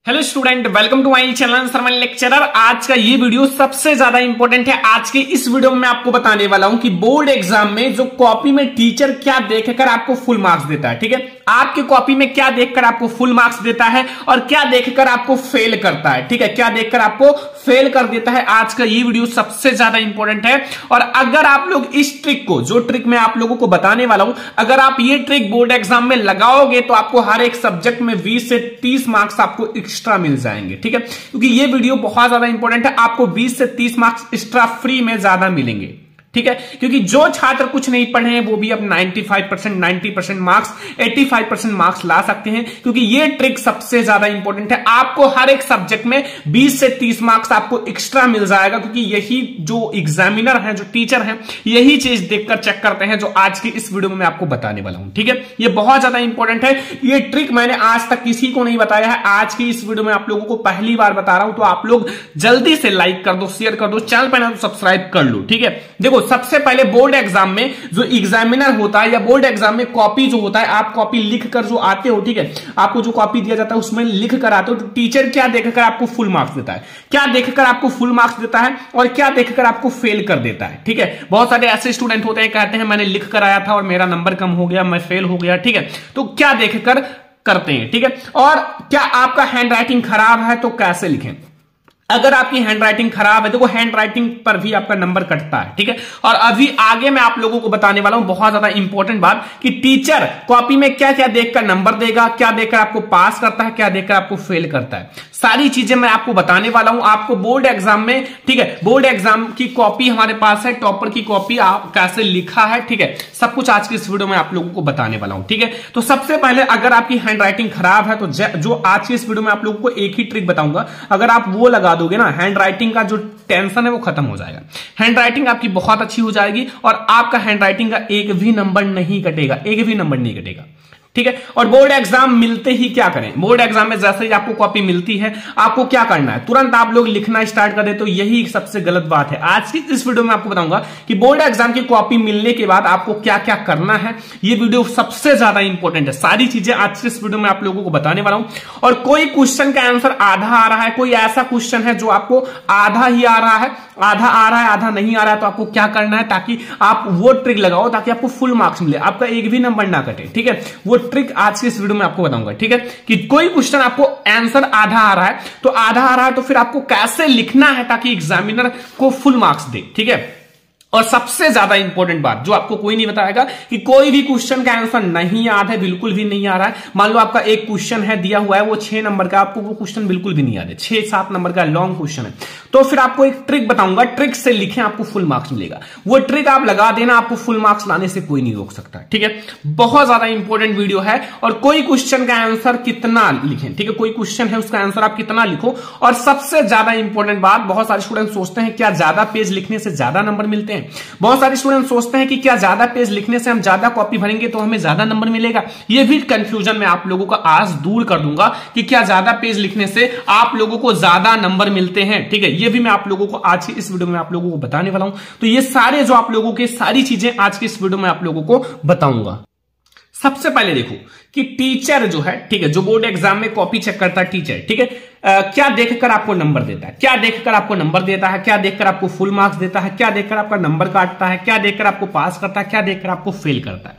Hello student, welcome to my channel सरमन lecturer. आज का ये वीडियो सबसे ज्यादा इंपॉर्टेंट है। आज के इस वीडियो में मैं आपको बताने वाला हूं कि बोर्ड एग्जाम में जो कॉपी में टीचर क्या देखकर आपको फुल मार्क्स देता है, ठीक है, आपकी कॉपी में क्या देखकर आपको फुल मार्क्स देता है और क्या देखकर आपको फेल करता है, ठीक है, क्या देखकर आपको फेल कर देता है। आज का ये वीडियो सबसे ज्यादा इंपॉर्टेंट है। और अगर आप लोग इस ट्रिक को, जो ट्रिक मैं आप लोगों को बताने वाला हूं, अगर आप ये ट्रिक बोर्ड एग्जाम में लगाओगे तो आपको हर एक सब्जेक्ट में 20 से 30 मार्क्स आपको एक्स्ट्रा मिल जाएंगे, ठीक है, क्योंकि ये वीडियो बहुत ज्यादा इंपॉर्टेंट है। आपको 20 से 30 मार्क्स एक्स्ट्रा फ्री में ज्यादा मिलेंगे, ठीक है, क्योंकि जो छात्र कुछ नहीं पढ़े हैं वो भी अब 95%, 90% मार्क्स, 85% मार्क्स ला सकते हैं, क्योंकि ये ट्रिक सबसे ज्यादा इंपॉर्टेंट है। आपको हर एक सब्जेक्ट में 20 से 30 मार्क्स आपको एक्स्ट्रा मिल जाएगा, क्योंकि यही जो एग्जामिनर हैं, जो टीचर हैं, यही चीज देखकर चेक करते हैं, जो आज की इस वीडियो में मैं आपको बताने वाला हूं, ठीक है। ये बहुत ज्यादा इंपॉर्टेंट है। ये ट्रिक मैंने आज तक किसी को नहीं बताया है। आज की इस वीडियो में आप लोगों को पहली बार बता रहा हूं, तो आप लोग जल्दी से लाइक कर दो, शेयर कर दो, चैनल पर ना तो सब्सक्राइब कर लो, ठीक है। देखो, सबसे पहले बोर्ड एग्जाम में जो एग्जामिनर होता है या बोर्ड एग्जाम में कॉपी जो होता है, आप कॉपी लिख कर जो आते हो, ठीक है, आपको जो कॉपी दिया जाता है उसमें लिख कर आते हो, तो टीचर क्या देखकर आपको फुल मार्क्स देता है, क्या देखकर आपको फुल मार्क्स देता है और क्या देखकर आपको फेल कर देता है, ठीक है। बहुत सारे ऐसे स्टूडेंट होते हैं, कहते हैं मैंने लिख कर आया था और मेरा नंबर कम हो गया, मैं फेल हो गया, ठीक है। तो क्या देखकर करते हैं, ठीक है। और क्या आपका हैंड राइटिंग खराब है तो कैसे लिखें। अगर आपकी हैंडराइटिंग खराब है, देखो हैंडराइटिंग पर भी आपका नंबर कटता है, ठीक है। और अभी आगे मैं आप लोगों को बताने वाला हूं बहुत ज्यादा इंपॉर्टेंट बात, कि टीचर कॉपी में क्या क्या देखकर नंबर देगा, क्या देखकर आपको पास करता है, क्या देखकर आपको फेल करता है, सारी चीजें मैं आपको बताने वाला हूं। आपको बोर्ड एग्जाम में, ठीक है, बोर्ड एग्जाम की कॉपी हमारे पास है, टॉपर की कॉपी, आप कैसे लिखा है, ठीक है, सब कुछ आज की इस वीडियो में आप लोगों को बताने वाला हूं, ठीक है। तो सबसे पहले, अगर आपकी हैंडराइटिंग खराब है तो जो आज की इस वीडियो में आप लोगों को एक ही ट्रिक बताऊंगा, अगर आप वो लगा दोगे ना, हैंड राइटिंग का जो टेंशन है वो खत्म हो जाएगा। हैंड राइटिंग आपकी बहुत अच्छी हो जाएगी और आपका हैंड राइटिंग का एक भी नंबर नहीं कटेगा, एक भी नंबर नहीं कटेगा, ठीक है। और बोर्ड एग्जाम मिलते ही क्या करें, बोर्ड एग्जाम में जैसे ही आपको कॉपी मिलती है, आपको क्या करना है, तुरंत आप लोग लिखना स्टार्ट कर दे, तो यही सबसे गलत बात है। आज की इस वीडियो में आपको बताऊंगा कि बोर्ड एग्जाम की कॉपी मिलने के बाद आपको क्या क्या करना है। ये वीडियो सबसे ज्यादा इंपॉर्टेंट है। सारी चीजें आज की इस वीडियो में आप लोगों को बताने वाला हूं। और कोई क्वेश्चन का आंसर आधा आ रहा है, कोई ऐसा क्वेश्चन है जो आपको आधा ही आ रहा है, आधा आ रहा है, आधा नहीं आ रहा है, तो आपको क्या करना है, ताकि आप वो ट्रिक लगाओ ताकि आपको फुल मार्क्स मिले, आपका एक भी नंबर ना कटे, ठीक है। वो ट्रिक आज की इस वीडियो में आपको बताऊंगा, ठीक है, कि कोई क्वेश्चन आपको आंसर आधा आ रहा है, तो आधा आ रहा है तो फिर आपको कैसे लिखना है ताकि एग्जामिनर को फुल मार्क्स दे, ठीक है। और सबसे ज्यादा इंपॉर्टेंट बात जो आपको कोई नहीं बताएगा, कि कोई भी क्वेश्चन का आंसर नहीं याद है, बिल्कुल भी नहीं आ रहा है। मान लो आपका एक क्वेश्चन है दिया हुआ है, वो 6 नंबर का, आपको वो क्वेश्चन बिल्कुल भी नहीं याद है, 6-7 नंबर का लॉन्ग क्वेश्चन है, तो फिर आपको एक ट्रिक बताऊंगा, ट्रिक से लिखें, आपको फुल मार्क्स मिलेगा। वो ट्रिक आप लगा देना, आपको फुल मार्क्स लाने से कोई नहीं रोक सकता, ठीक है। बहुत ज्यादा इंपॉर्टेंट वीडियो है। और कोई क्वेश्चन का आंसर कितना लिखें, ठीक है, कोई क्वेश्चन है उसका आंसर आप कितना लिखो। और सबसे ज्यादा इंपॉर्टेंट बात, बहुत सारे स्टूडेंट सोचते हैं क्या ज्यादा पेज लिखने से ज्यादा नंबर मिलते हैं, बहुत सारे स्टूडेंट सोचते हैं कि क्या ज्यादा पेज लिखने से हम ज्यादा कॉपी भरेंगे तो हमें ज्यादा नंबर मिलेगा। ये भी कंफ्यूजन मैं आप लोगों का आज दूर कर दूंगा, कि क्या ज्यादा पेज लिखने से आप लोगों को ज्यादा नंबर मिलते हैं, ठीक है। ये भी मैं आप लोगों को आज की इस वीडियो में आप लोगों को बताने वाला हूं। तो ये सारे जो आप लोगों के सारी चीजें आज की इस वीडियो में आप लोगों को बताऊंगा। सबसे पहले देखो कि टीचर जो है, ठीक है, जो बोर्ड एग्जाम में कॉपी चेक करता है टीचर, ठीक है, क्या देखकर आपको नंबर देता है, क्या देखकर आपको नंबर देता है, क्या देखकर आपको फुल मार्क्स देता है, क्या देखकर आपका नंबर काटता है, क्या देखकर आपको पास करता है, क्या देखकर आपको फेल करता है,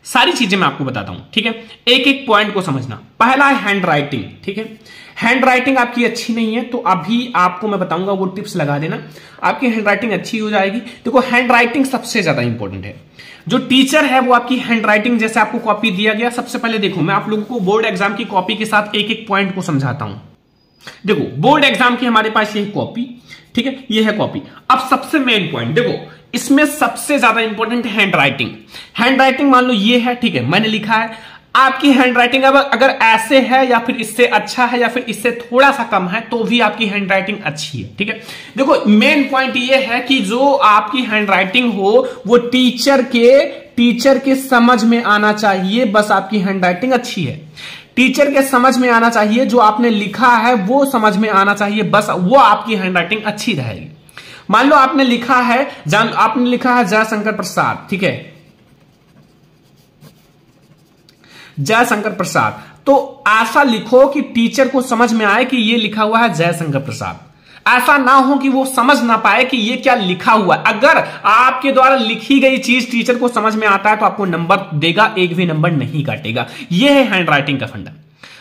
सारी चीजें मैं आपको बताता हूं, ठीक है। एक एक पॉइंट को समझना। पहला है हैंड राइटिंग, ठीक है। हैंड राइटिंग आपकी अच्छी नहीं है तो अभी आपको मैं बताऊंगा, वो टिप्स लगा देना, आपकी हैंड राइटिंग अच्छी हो जाएगी। देखो, हैंड राइटिंग सबसे ज्यादा इंपॉर्टेंट है। जो टीचर है वो आपकी हैंड राइटिंग, जैसे आपको कॉपी दिया गया, सबसे पहले देखो मैं आप लोगों को बोर्ड एग्जाम की कॉपी के साथ एक एक पॉइंट को समझाता हूं। देखो, बोर्ड एग्जाम की हमारे पास ये कॉपी, ठीक है, ये है कॉपी। अब सबसे मेन पॉइंट देखो, इसमें सबसे ज्यादा इंपॉर्टेंट है हैंड राइटिंग। हैंड राइटिंग मान लो ये है, ठीक है, मैंने लिखा है। आपकी हैंड राइटिंग अगर ऐसे है या फिर इससे अच्छा है या फिर इससे थोड़ा सा कम है, तो भी आपकी हैंड राइटिंग अच्छी है, ठीक है। देखो, मेन पॉइंट ये है कि जो आपकी हैंड राइटिंग हो वो टीचर के समझ में आना चाहिए, बस आपकी हैंड राइटिंग अच्छी है। टीचर के समझ में आना चाहिए, जो आपने लिखा है वो समझ में आना चाहिए, बस वो आपकी हैंड राइटिंग अच्छी रहेगी। मान लो आपने लिखा है जयशंकर प्रसाद, ठीक है, जयशंकर प्रसाद, तो ऐसा लिखो कि टीचर को समझ में आए कि ये लिखा हुआ है जयशंकर प्रसाद। ऐसा ना हो कि वो समझ ना पाए कि ये क्या लिखा हुआ है। अगर आपके द्वारा लिखी गई चीज टीचर को समझ में आता है तो आपको नंबर देगा, एक भी नंबर नहीं काटेगा। ये है हैंड राइटिंग का फंडा।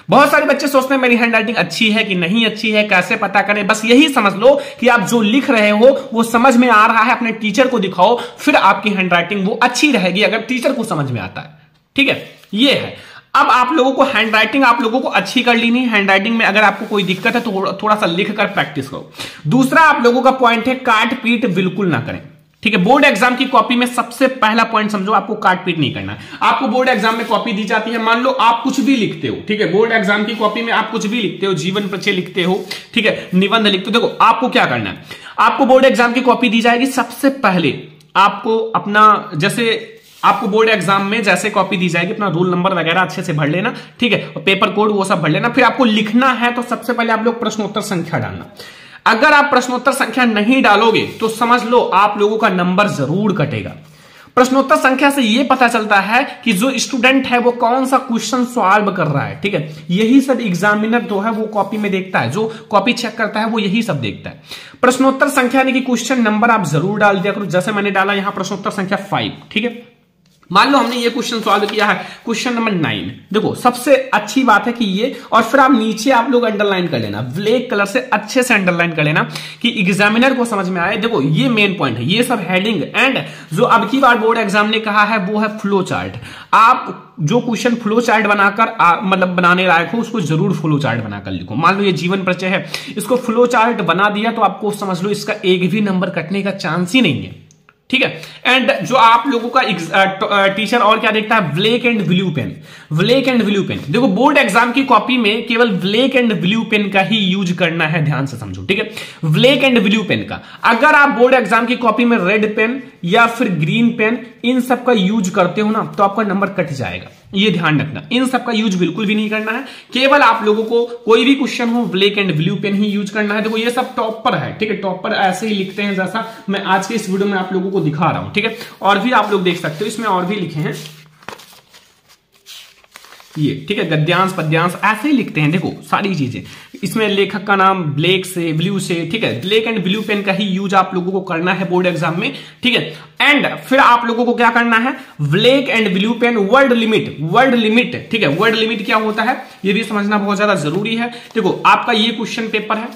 बहुत सारे बच्चे सोचते हैं मेरी हैंड राइटिंग अच्छी है कि नहीं अच्छी है, कैसे पता करें। बस यही समझ लो कि आप जो लिख रहे हो वो समझ में आ रहा है, अपने टीचर को दिखाओ, फिर आपकी हैंड राइटिंग वो अच्छी रहेगी अगर टीचर को समझ में आता है। ठीक है, ये है। अब आप लोगों को हैंड राइटिंग आप लोगों को अच्छी कर लेनी है। हैंड राइटिंग में अगर आपको कोई दिक्कत है तो थोड़ा सा लिख कर प्रैक्टिस करो। दूसरा आप लोगों का पॉइंट है काट पीट बिल्कुल ना करें। ठीक है, बोर्ड एग्जाम की कॉपी में सबसे पहला पॉइंट समझो, आपको काट पीट नहीं करना है। आपको बोर्ड एग्जाम में कॉपी दी जाती है, मान लो आप कुछ भी लिखते हो। ठीक है, बोर्ड एग्जाम की कॉपी में आप कुछ भी लिखते हो, जीवन परिचय लिखते हो, ठीक है, निबंध लिखते हो। देखो आपको क्या करना है, आपको बोर्ड एग्जाम की कॉपी दी जाएगी। सबसे पहले आपको अपना, जैसे आपको बोर्ड एग्जाम में जैसे कॉपी दी जाएगी, अपना रोल नंबर वगैरह अच्छे से भर लेना। ठीक है, और पेपर कोड वो सब भर लेना। फिर आपको लिखना है तो सबसे पहले आप लोग प्रश्नोत्तर संख्या डालना। अगर आप प्रश्नोत्तर संख्या नहीं डालोगे तो समझ लो आप लोगों का नंबर जरूर कटेगा। प्रश्नोत्तर संख्या से यह पता चलता है कि जो स्टूडेंट है वो कौन सा क्वेश्चन सॉल्व कर रहा है। ठीक है, यही सब एग्जामिनर जो है वो कॉपी में देखता है, जो कॉपी चेक करता है वो यही सब देखता है। प्रश्नोत्तर संख्या यानी कि क्वेश्चन नंबर आप जरूर डाल दिया करो। जैसे मैंने डाला यहां प्रश्नोत्तर संख्या 5। ठीक है, मान लो हमने ये क्वेश्चन सॉल्व किया है, क्वेश्चन नंबर 9। देखो सबसे अच्छी बात है कि ये, और फिर आप नीचे आप लोग अंडरलाइन कर लेना, ब्लैक कलर से अच्छे से अंडरलाइन कर लेना कि एग्जामिनर को समझ में आए। देखो ये मेन पॉइंट है, ये सब हेडिंग। एंड जो अब की बार बोर्ड एग्जाम ने कहा है वो है फ्लो चार्ट। आप जो क्वेश्चन फ्लो चार्ट बनाकर मतलब बनाने लायक हो उसको जरूर फ्लो चार्ट बनाकर लिखो। मान लो ये जीवन परिचय है, इसको फ्लो चार्ट बना दिया तो आपको समझ लो इसका एक भी नंबर कटने का चांस ही नहीं है। ठीक है, एंड जो आप लोगों का टीचर और क्या देखता है, black and blue pen. Black and blue pen, देखो बोर्ड एग्जाम की कॉपी में केवल ब्लैक एंड ब्लू पेन का ही यूज करना है, ध्यान से समझो। ठीक है, ब्लैक एंड ब्लू पेन का। अगर आप बोर्ड एग्जाम की कॉपी में रेड पेन या फिर ग्रीन पेन इन सब का यूज करते हो ना तो आपका नंबर कट जाएगा। ये ध्यान रखना, इन सब का यूज बिल्कुल भी नहीं करना है। केवल आप लोगों को कोई भी क्वेश्चन हो ब्लैक एंड ब्लू पेन ही यूज करना है। देखो ये सब टॉपर है। ठीक है, टॉपर ऐसे ही लिखते हैं जैसा मैं आज के इस वीडियो में आप लोगों को दिखा रहा हूं। ठीक है, और भी आप लोग देख सकते हो, इसमें और भी लिखे हैं ये। ठीक है, गद्यांश पद्यांश ऐसे ही लिखते हैं। देखो सारी चीजें इसमें लेखक का नाम ब्लैक से ब्लू से। ठीक है, ब्लैक एंड ब्लू पेन का ही यूज आप लोगों को करना है बोर्ड एग्जाम में। ठीक है, एंड फिर आप लोगों को क्या करना है, black and blue pen, word limit. Word limit, ठीक है, वर्ड लिमिट क्या होता है ये भी समझना बहुत ज्यादा जरूरी है। देखो आपका ये क्वेश्चन पेपर है।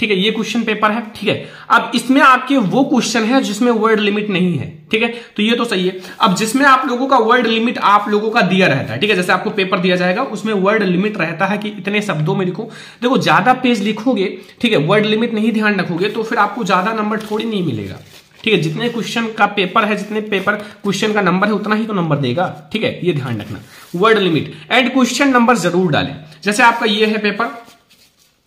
ठीक है, ये क्वेश्चन पेपर है। ठीक है, अब इसमें आपके वो क्वेश्चन है जिसमें वर्ड लिमिट नहीं है। ठीक है, तो ये तो सही है। अब जिसमें आप लोगों का वर्ड लिमिट आप लोगों का दिया रहता है। ठीक है, जैसे आपको पेपर दिया जाएगा उसमें वर्ड लिमिट रहता है कि इतने शब्दों में लिखो। देखो ज्यादा पेज लिखोगे, ठीक है, वर्ड लिमिट नहीं ध्यान रखोगे तो फिर आपको ज्यादा नंबर थोड़ी नहीं मिलेगा। ठीक है, जितने क्वेश्चन का पेपर है, जितने पेपर क्वेश्चन का नंबर है उतना ही तो नंबर देगा। ठीक है, ये ध्यान रखना, word limit and question number जरूर डालें। जैसे आपका ये है पेपर,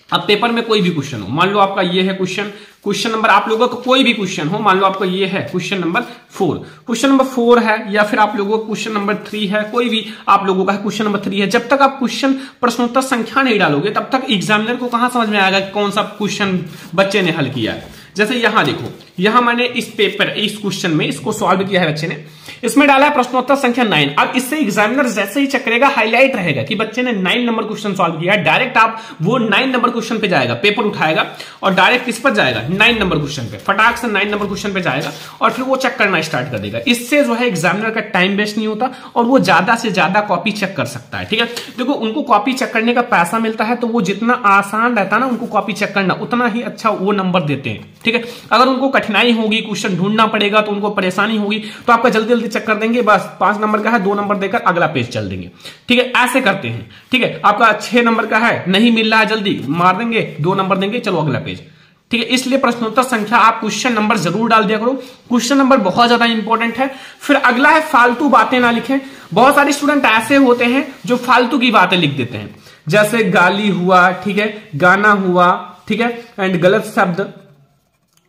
अब पेपर में कोई भी क्वेश्चन हो, मान लो आपका ये है क्वेश्चन नंबर, आप लोगों का कोई भी क्वेश्चन हो, मान लो आपका ये है क्वेश्चन नंबर 4, क्वेश्चन नंबर 4 है, या फिर आप लोगों का क्वेश्चन नंबर 3 है, कोई भी आप लोगों का क्वेश्चन नंबर 3 है। जब तक आप क्वेश्चन प्रश्नोत्तर संख्या नहीं डालोगे तब तक एग्जामिनर को कहां समझ में आएगा कौन सा क्वेश्चन बच्चे ने हल किया है। जैसे यहां देखो, यहां मैंने इस पेपर, इस क्वेश्चन में इसको सॉल्व किया है बच्चे ने, इसमें डाला है प्रश्नोत्तर संख्या 9। अब इससे एग्जामिनर जैसे ही चेक करेगा हाईलाइट रहेगा कि बच्चे ने 9 नंबर क्वेश्चन सॉल्व किया है। डायरेक्ट आप वो 9 नंबर क्वेश्चन पे जाएगा, पेपर उठाएगा और डायरेक्ट किस पर जाएगा, 9 नंबर क्वेश्चन पे, फटाक से 9 नंबर क्वेश्चन पे जाएगा और फिर वो चेक करना स्टार्ट कर देगा। इससे जो है एग्जामिनर का टाइम वेस्ट नहीं होता और वो ज्यादा से ज्यादा कॉपी चेक कर सकता है। ठीक है, देखो उनको कॉपी चेक करने का पैसा मिलता है तो वो जितना आसान रहता है ना उनको कॉपी चेक करना, उतना ही अच्छा वो नंबर देते हैं। ठीक है, अगर उनको कठिनाई होगी, क्वेश्चन ढूंढना पड़ेगा तो उनको परेशानी होगी तो आपका जल्दी जल्दी चेक कर देंगे, बस 5 नंबर का है 2 नंबर देकर अगला पेज चल देंगे। ठीक है, ऐसे करते हैं। ठीक है, आपका 6 नंबर का है, नहीं मिल रहा है, जल्दी मार देंगे, 2 नंबर देंगे, चलो अगला पेज। ठीक है, इसलिए प्रश्नोत्तर संख्या आप क्वेश्चन नंबर जरूर डाल दिया करो, क्वेश्चन नंबर बहुत ज्यादा इंपॉर्टेंट है। फिर अगला है फालतू बातें ना लिखें। बहुत सारे स्टूडेंट ऐसे होते हैं जो फालतू की बातें लिख देते हैं, जैसे गाली हुआ, ठीक है, गाना हुआ, ठीक है, एंड गलत शब्द,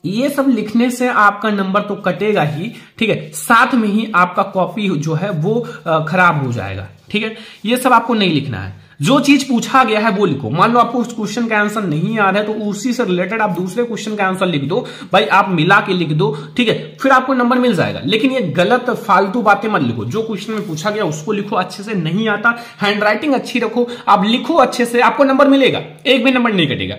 ये सब लिखने से आपका नंबर तो कटेगा ही। ठीक है, साथ में ही आपका कॉपी जो है वो खराब हो जाएगा। ठीक है, ये सब आपको नहीं लिखना है। जो चीज पूछा गया है वो लिखो। मान लो आपको उस क्वेश्चन का आंसर नहीं आ रहा है तो उसी से रिलेटेड आप दूसरे क्वेश्चन का आंसर लिख दो भाई, आप मिला के लिख दो, ठीक है, फिर आपको नंबर मिल जाएगा। लेकिन ये गलत फालतू बातें मत लिखो। जो क्वेश्चन में पूछा गया उसको लिखो अच्छे से, नहीं आता हैंडराइटिंग अच्छी रखो, आप लिखो अच्छे से, आपको नंबर मिलेगा, एक भी नंबर नहीं कटेगा,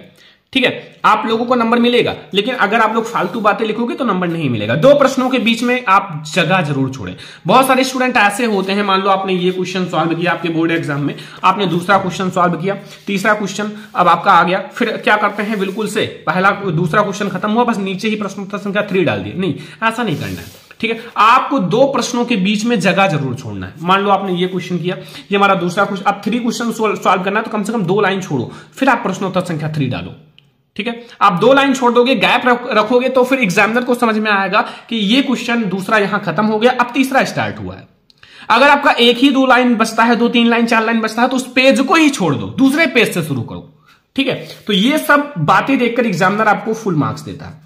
ठीक है, आप लोगों को नंबर मिलेगा। लेकिन अगर आप लोग फालतू बातें लिखोगे तो नंबर नहीं मिलेगा। दो प्रश्नों के बीच में आप जगह जरूर छोड़ें। बहुत सारे स्टूडेंट ऐसे होते हैं, मान लो आपने ये क्वेश्चन सॉल्व किया आपके बोर्ड एग्जाम में, आपने दूसरा क्वेश्चन सॉल्व किया, तीसरा क्वेश्चन अब आपका आ गया, फिर क्या करते हैं, बिल्कुल से पहला दूसरा क्वेश्चन खत्म हुआ, बस नीचे ही प्रश्नोत्तर संख्या 3 डाल दिए। नहीं, ऐसा नहीं करना है, ठीक है। आपको दो प्रश्नों के बीच में जगह जरूर छोड़ना है। मान लो आपने ये क्वेश्चन किया, ये हमारा दूसरा क्वेश्चन, आप 3 क्वेश्चन सॉल्व करना है तो कम से कम 2 लाइन छोड़ो, फिर आप प्रश्नोत्तर संख्या 3 डालो, ठीक है। आप 2 लाइन छोड़ दोगे, गैप रखोगे तो फिर एग्जामिनर को समझ में आएगा कि ये क्वेश्चन दूसरा यहां खत्म हो गया, अब तीसरा स्टार्ट हुआ है। अगर आपका एक ही 2 लाइन बचता है, 2 3 लाइन 4 लाइन बचता है तो उस पेज को ही छोड़ दो, दूसरे पेज से शुरू करो, ठीक है। तो ये सब बातें देखकर एग्जामिनर आपको फुल मार्क्स देता है।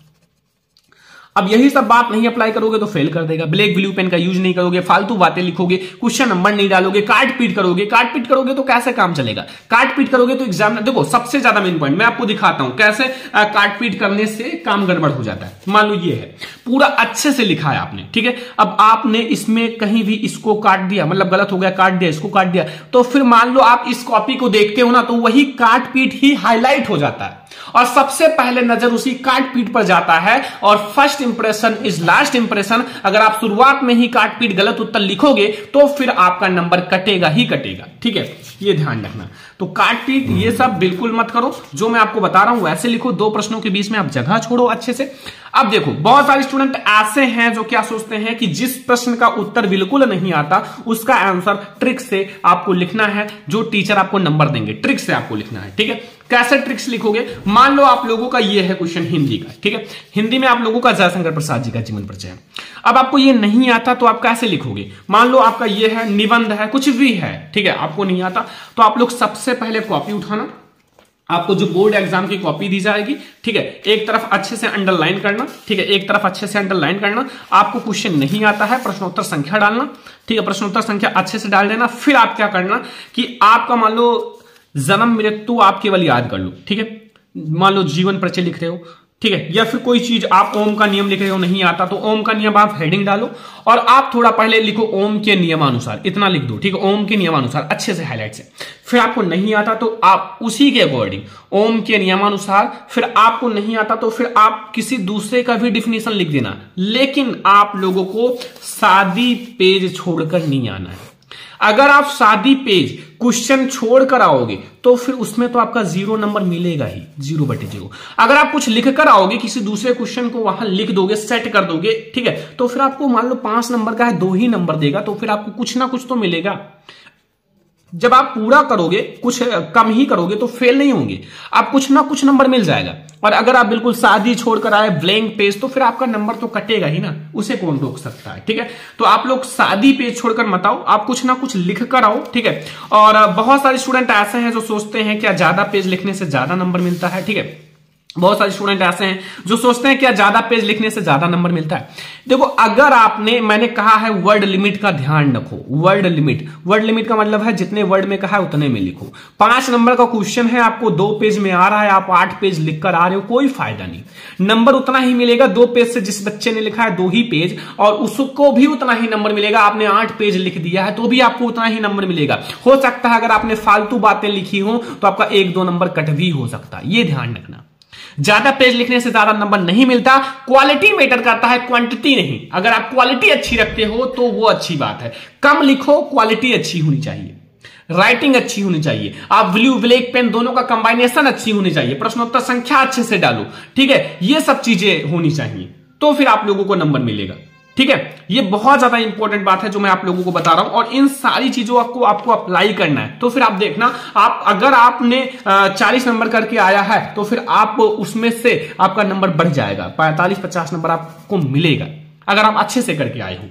अब यही सब बात नहीं अप्लाई करोगे तो फेल कर देगा। ब्लैक ब्लू पेन का यूज नहीं करोगे, फालतू बातें लिखोगे, क्वेश्चन नंबर नहीं डालोगे, काट पीट करोगे। काट पीट करोगे तो कैसे काम चलेगा? काट पीट करोगे तो एग्जाम, देखो सबसे ज्यादा मेन पॉइंट मैं आपको दिखाता हूं कैसे काट पीट करने से काम गड़बड़ हो जाता है। मान लो ये है, पूरा अच्छे से लिखा है आपने, ठीक है। अब आपने इसमें कहीं भी इसको काट दिया, मतलब गलत हो गया, काट दिया, इसको काट दिया, तो फिर मान लो आप इस कॉपी को देखते हो ना तो वही काट पीट ही हाईलाइट हो जाता है और सबसे पहले नजर उसी काट पीट पर जाता है। और first impression is last impression. अगर आप शुरुआत में ही काट पीट गलत उत्तर लिखोगे तो फिर आपका नंबर कटेगा ही कटेगा, ठीक है, ये ध्यान रखना। तो काट पीट ये सब बिल्कुल मत करो, जो मैं आपको बता रहा हूं वैसे लिखो। 2 प्रश्नों के बीच में आप जगह छोड़ो अच्छे से। अब देखो बहुत सारे स्टूडेंट ऐसे हैं जो क्या सोचते हैं कि जिस प्रश्न का उत्तर बिल्कुल नहीं आता उसका आंसर ट्रिक से आपको लिखना है, जो टीचर आपको नंबर देंगे ट्रिक से आपको लिखना है, ठीक है। कैसे ट्रिक्स लिखोगे? मान लो आप लोगों का ये है क्वेश्चन हिंदी का, ठीक है, हिंदी में आप लोगों का जयशंकर प्रसाद जी का जीवन परिचय है। अब आपको ये नहीं आता तो आप कैसे लिखोगे? मान लो आपका ये है निबंध है, कुछ भी है, ठीक है, आपको नहीं आता तो आप लोग सबसे पहले कॉपी उठाना, आपको जो बोर्ड एग्जाम की कॉपी दी जाएगी, ठीक है, एक तरफ अच्छे से अंडरलाइन करना, ठीक है, एक तरफ अच्छे से अंडरलाइन करना। आपको क्वेश्चन नहीं आता है, प्रश्नोत्तर संख्या डालना, ठीक है, प्रश्नोत्तर संख्या अच्छे से डाल देना। फिर आप क्या करना कि आपका मान लो जन्म मृत्यु आप केवल याद कर लो, ठीक है, मान लो जीवन परिचय लिख रहे हो, ठीक है, या फिर कोई चीज आप ओम का नियम लिख रहे हो, नहीं आता तो ओम का नियम आप हेडिंग डालो और आप थोड़ा पहले लिखो ओम के नियमानुसार, इतना लिख दो, ठीक है, ओम के नियमानुसार अच्छे से हाईलाइट से। फिर आपको नहीं आता तो आप उसी के अकॉर्डिंग ओम के नियमानुसार, फिर आपको नहीं आता तो फिर आप किसी दूसरे का भी डिफिनेशन लिख देना, लेकिन आप लोगों को सादी पेज छोड़कर नहीं आना है। अगर आप सादी पेज क्वेश्चन छोड़कर आओगे तो फिर उसमें तो आपका 0 नंबर मिलेगा ही, 0/0। अगर आप कुछ लिख कर आओगे, किसी दूसरे क्वेश्चन को वहां लिख दोगे, सेट कर दोगे, ठीक है, तो फिर आपको मान लो 5 नंबर का है, 2 ही नंबर देगा, तो फिर आपको कुछ ना कुछ तो मिलेगा। जब आप पूरा करोगे, कुछ कम ही करोगे तो फेल नहीं होंगे, आप कुछ ना कुछ नंबर मिल जाएगा। और अगर आप बिल्कुल सादी छोड़कर आए, ब्लैंक पेज, तो फिर आपका नंबर तो कटेगा ही ना, उसे कौन रोक सकता है, ठीक है। तो आप लोग सादी पेज छोड़कर मत आओ, आप कुछ ना कुछ लिख कर आओ, ठीक है। और बहुत सारे स्टूडेंट ऐसे हैं जो सोचते हैं क्या ज्यादा पेज लिखने से ज्यादा नंबर मिलता है, ठीक है। बहुत सारे स्टूडेंट ऐसे हैं जो सोचते हैं क्या ज्यादा पेज लिखने से ज्यादा नंबर मिलता है। देखो अगर आपने, मैंने कहा है वर्ड लिमिट का ध्यान रखो, वर्ड लिमिट का मतलब है जितने वर्ड में कहा है उतने में लिखो। 5 नंबर का क्वेश्चन है, आपको 2 पेज में आ रहा है, आप 8 पेज लिख कर आ रहे हो, कोई फायदा नहीं, नंबर उतना ही मिलेगा। 2 पेज से जिस बच्चे ने लिखा है 2 ही पेज, और उसको भी उतना ही नंबर मिलेगा। आपने 8 पेज लिख दिया है तो भी आपको उतना ही नंबर मिलेगा। हो सकता है अगर आपने फालतू बातें लिखी हो तो आपका 1-2 नंबर कट भी हो सकता है, ये ध्यान रखना। ज्यादा पेज लिखने से ज्यादा नंबर नहीं मिलता, क्वालिटी मैटर करता है, क्वांटिटी नहीं। अगर आप क्वालिटी अच्छी रखते हो तो वो अच्छी बात है। कम लिखो, क्वालिटी अच्छी होनी चाहिए, राइटिंग अच्छी होनी चाहिए, आप ब्लू ब्लैक पेन दोनों का कंबाइनेशन अच्छी होनी चाहिए, प्रश्नोत्तर संख्या अच्छे से डालो, ठीक है, ये सब चीजें होनी चाहिए, तो फिर आप लोगों को नंबर मिलेगा, ठीक है। ये बहुत ज्यादा इंपॉर्टेंट बात है जो मैं आप लोगों को बता रहा हूं, और इन सारी चीजों को आपको अप्लाई करना है। तो फिर आप देखना, आप अगर आपने 40 नंबर करके आया है तो फिर आप उसमें से आपका नंबर बढ़ जाएगा, 45-50 नंबर आपको मिलेगा अगर आप अच्छे से करके आए हो,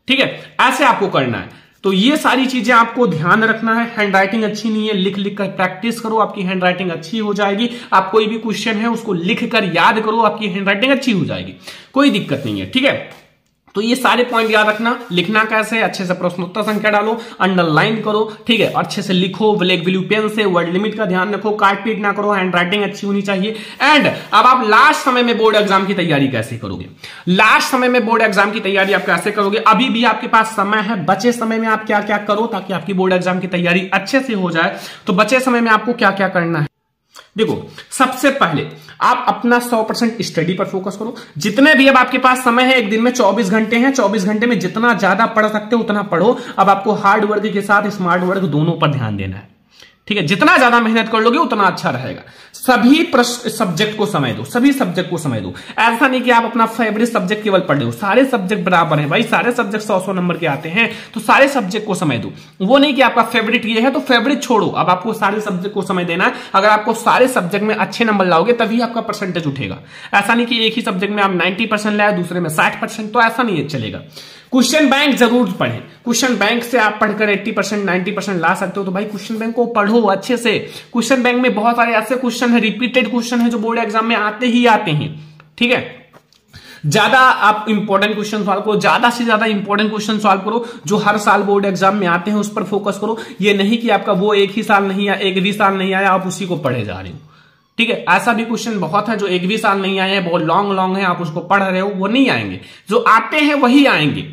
ठीक है। ऐसे आपको करना है। तो ये सारी चीजें आपको ध्यान रखना है। हैंड राइटिंग अच्छी नहीं है, लिख लिख कर प्रैक्टिस करो, आपकी हैंड राइटिंग अच्छी हो जाएगी। आप कोई भी क्वेश्चन है उसको लिख कर याद करो, आपकी हैंड राइटिंग अच्छी हो जाएगी, कोई दिक्कत नहीं है, ठीक है। तो ये सारे पॉइंट याद रखना। लिखना कैसे, अच्छे से प्रश्नोत्तर संख्या डालो, अंडरलाइन करो, ठीक है, और अच्छे से लिखो, ब्लैक ब्लू पेन से, वर्ड लिमिट का ध्यान रखो, काट पीट ना करो, हैंड राइटिंग अच्छी होनी चाहिए। एंड अब आप लास्ट समय में बोर्ड एग्जाम की तैयारी कैसे करोगे, लास्ट समय में बोर्ड एग्जाम की तैयारी आप कैसे करोगे, अभी भी आपके पास समय है, बचे समय में आप क्या क्या करो ताकि आपकी बोर्ड एग्जाम की तैयारी अच्छे से हो जाए। तो बचे समय में आपको क्या क्या करना है, देखो, सबसे पहले आप अपना 100% स्टडी पर फोकस करो। जितने भी अब आपके पास समय है, एक दिन में 24 घंटे हैं, 24 घंटे में जितना ज्यादा पढ़ सकते हो उतना पढ़ो। अब आपको हार्ड वर्क के साथ स्मार्ट वर्क दोनों पर ध्यान देना है, ठीक है। जितना ज्यादा मेहनत कर लोगे उतना अच्छा रहेगा। सभी सब्जेक्ट को समय दो, सभी सब्जेक्ट को समय दो। ऐसा नहीं कि आप अपना फेवरेट सब्जेक्ट केवल पढ़ लो, सारे सब्जेक्ट बराबर हैं भाई, सारे सब्जेक्ट 100-100 नंबर के आते हैं, तो सारे सब्जेक्ट को समय दो। वो नहीं कि आपका फेवरेट ये है तो फेवरेट छोड़ो, अब आपको सारे सब्जेक्ट को समय देना है। अगर आपको सारे सब्जेक्ट में अच्छे नंबर लाओगे तभी आपका परसेंटेज उठेगा। ऐसा नहीं कि एक ही सब्जेक्ट में आप 90% लाए, दूसरे में 60%, तो ऐसा नहीं चलेगा। क्वेश्चन बैंक जरूर पढ़ें, क्वेश्चन बैंक से आप पढ़कर 80% 90% ला सकते हो, तो भाई क्वेश्चन बैंक को पढ़ो अच्छे से। क्वेश्चन बैंक में बहुत सारे ऐसे क्वेश्चन है, रिपीटेड क्वेश्चन है जो बोर्ड एग्जाम में आते ही आते हैं, ठीक है। ज्यादा आप इंपॉर्टेंट क्वेश्चन सॉल्व करो, ज्यादा से ज्यादा इंपॉर्टेंट क्वेश्चन सॉल्व करो जो हर साल बोर्ड एग्जाम में आते हैं, उस पर फोकस करो। ये नहीं कि आपका वो एक ही साल नहीं आया, एक भी साल नहीं आया, आप उसी को पढ़े जा रहे हो, ठीक है। ऐसा भी क्वेश्चन बहुत है जो एक भी साल नहीं आए हैं, बहुत लॉन्ग है, आप उसको पढ़ रहे हो, वो नहीं आएंगे। जो आते हैं वही आएंगे,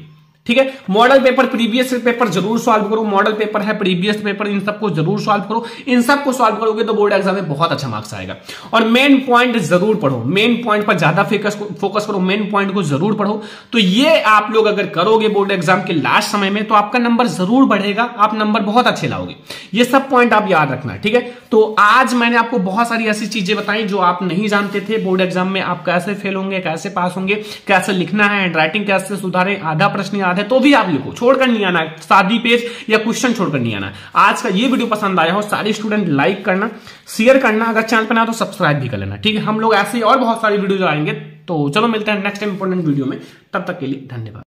ठीक है। मॉडल पेपर, प्रीवियस पेपर जरूर सॉल्व करो, मॉडल पेपर है, प्रीवियस पेपर, इन सबको जरूर सॉल्व करो। इन सबको सॉल्व करोगे तो बोर्ड एग्जाम में बहुत अच्छा मार्क्स आएगा। और मेन पॉइंट जरूर पढ़ो, मेन पॉइंट पर ज्यादा फोकस करो, मेन पॉइंट को जरूर पढ़ो। तो ये आप लोग अगर करोगे बोर्ड एग्जाम के लास्ट समय में तो आपका नंबर जरूर बढ़ेगा, आप नंबर बहुत अच्छे लाओगे। ये सब पॉइंट आप याद रखना, ठीक है। तो आज मैंने आपको बहुत सारी ऐसी चीजें बताई जो आप नहीं जानते थे। बोर्ड एग्जाम में आप कैसे फेल होंगे, कैसे पास होंगे, कैसे लिखना है, हैंड राइटिंग कैसे सुधारें, आधा प्रश्न याद है तो भी आप लिखो, छोड़कर नहीं आना, सादी पेज या क्वेश्चन छोड़कर नहीं आना। आज का ये वीडियो पसंद आया हो, सारे स्टूडेंट लाइक करना, शेयर करना, अगर चैनल पर ना तो सब्सक्राइब भी कर लेना, ठीक है। हम लोग ऐसे ही और बहुत सारी वीडियो आएंगे। तो चलो मिलते हैं नेक्स्ट इंपॉर्टेंट वीडियो में, तब तक के लिए धन्यवाद।